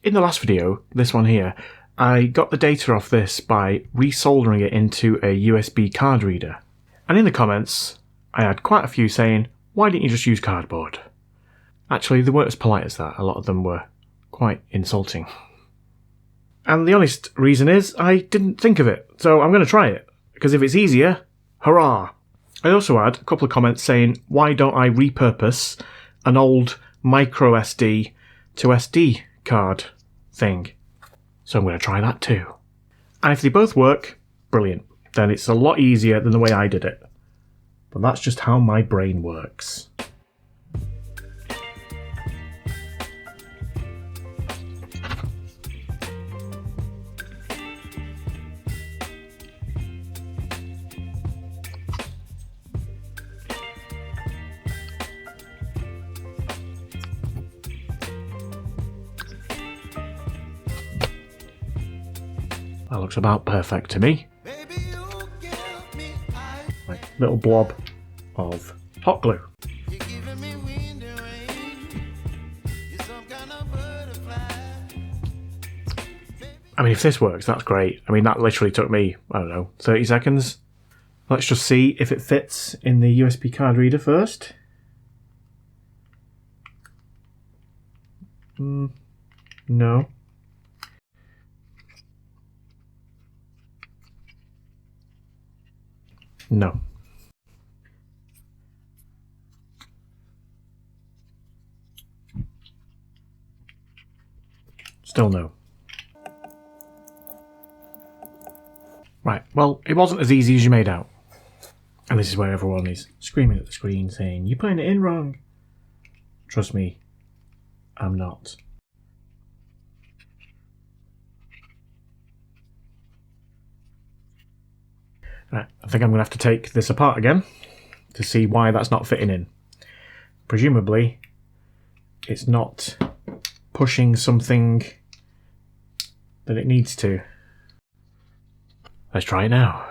In the last video, this one here, I got the data off this by resoldering it into a USB card reader. And in the comments, I had quite a few saying, why didn't you just use cardboard? Actually, they weren't as polite as that. A lot of them were quite insulting. And the honest reason is, I didn't think of it, so I'm going to try it. Because if it's easier, hurrah! I also had a couple of comments saying, why don't I repurpose an old micro SD to SD card thing? So I'm going to try that too. And if they both work, brilliant. Then it's a lot easier than the way I did it. But that's just how my brain works. That looks about perfect to me. Like a little blob of hot glue. I mean, if this works, that's great. I mean, that literally took me, I don't know, 30 seconds. Let's just see if it fits in the USB card reader first. No. No. Still no. Right, well, it wasn't as easy as you made out. And this is where everyone is screaming at the screen saying, you're putting it in wrong. Trust me, I'm not. Right, I think I'm going to have to take this apart again to see why that's not fitting in. Presumably, it's not pushing something that it needs to. Let's try it now.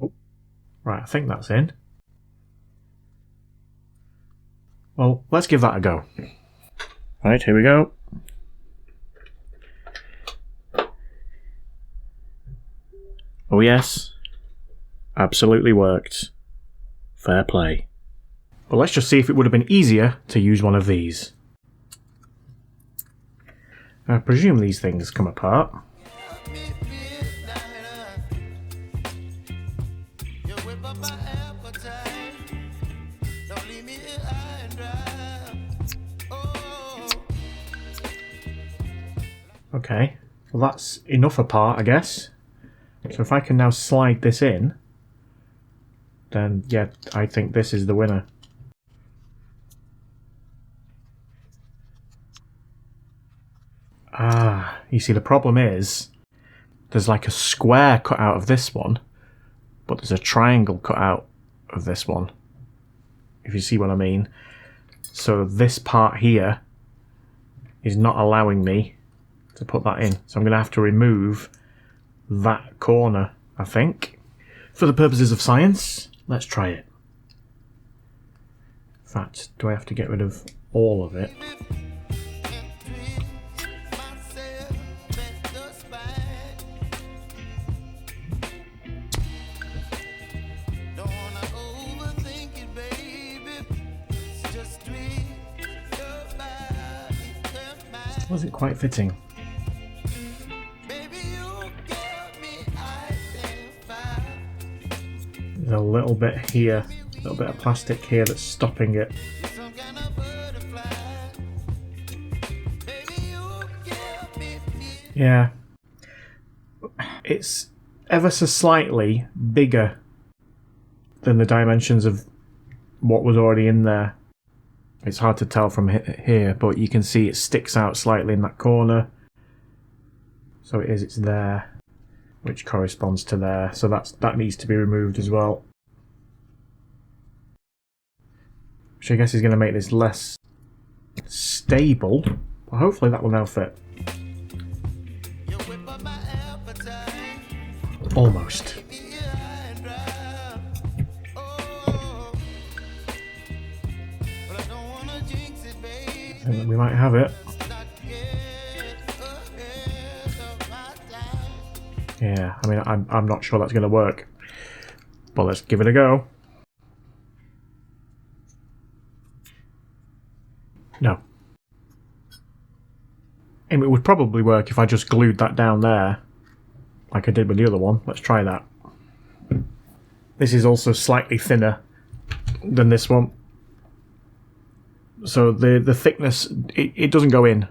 Oh, right, I think that's in. Well, let's give that a go. Right, here we go. Oh yes, absolutely worked. Fair play. But let's just see if it would have been easier to use one of these. I presume these things come apart. Okay, well that's enough apart, I guess. So if I can now slide this in, then yeah, I think this is the winner. Ah, you see the problem is, there's like a square cut out of this one, but there's a triangle cut out of this one, if you see what I mean. So this part here is not allowing me to put that in. So I'm going to have to remove that corner, I think. For the purposes of science, let's try it. In fact, do I have to get rid of all of it? Wasn't quite fitting. There's a little bit here, a little bit of plastic here that's stopping it. Yeah. It's ever so slightly bigger than the dimensions of what was already in there. It's hard to tell from here, but you can see it sticks out slightly in that corner. So it's there, which corresponds to there. So that needs to be removed as well. Which I guess is going to make this less stable, but hopefully that will now fit. Almost. I think we might have it. Yeah, I mean, I'm not sure that's going to work. But let's give it a go. No. And it would probably work if I just glued that down there, like I did with the other one. Let's try that. This is also slightly thinner than this one. So the thickness, it doesn't go in.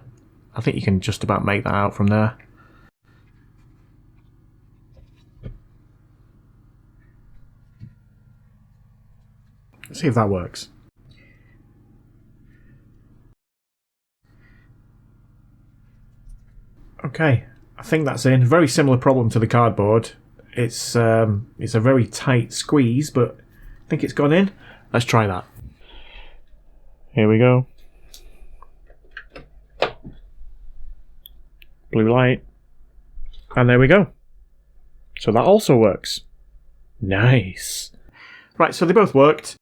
I think you can just about make that out from there. Let's see if that works. Okay, I think that's in. Very similar problem to the cardboard. It's a very tight squeeze, but I think it's gone in. Let's try that. Here we go. Blue light. And there we go. So that also works. Nice. Right, so they both worked.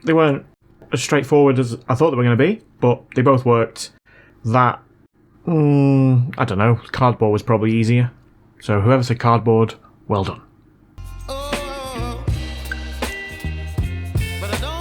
They weren't as straightforward as I thought they were going to be, but they both worked. That, I don't know, cardboard was probably easier. So whoever said cardboard, well done. Oh, but I don't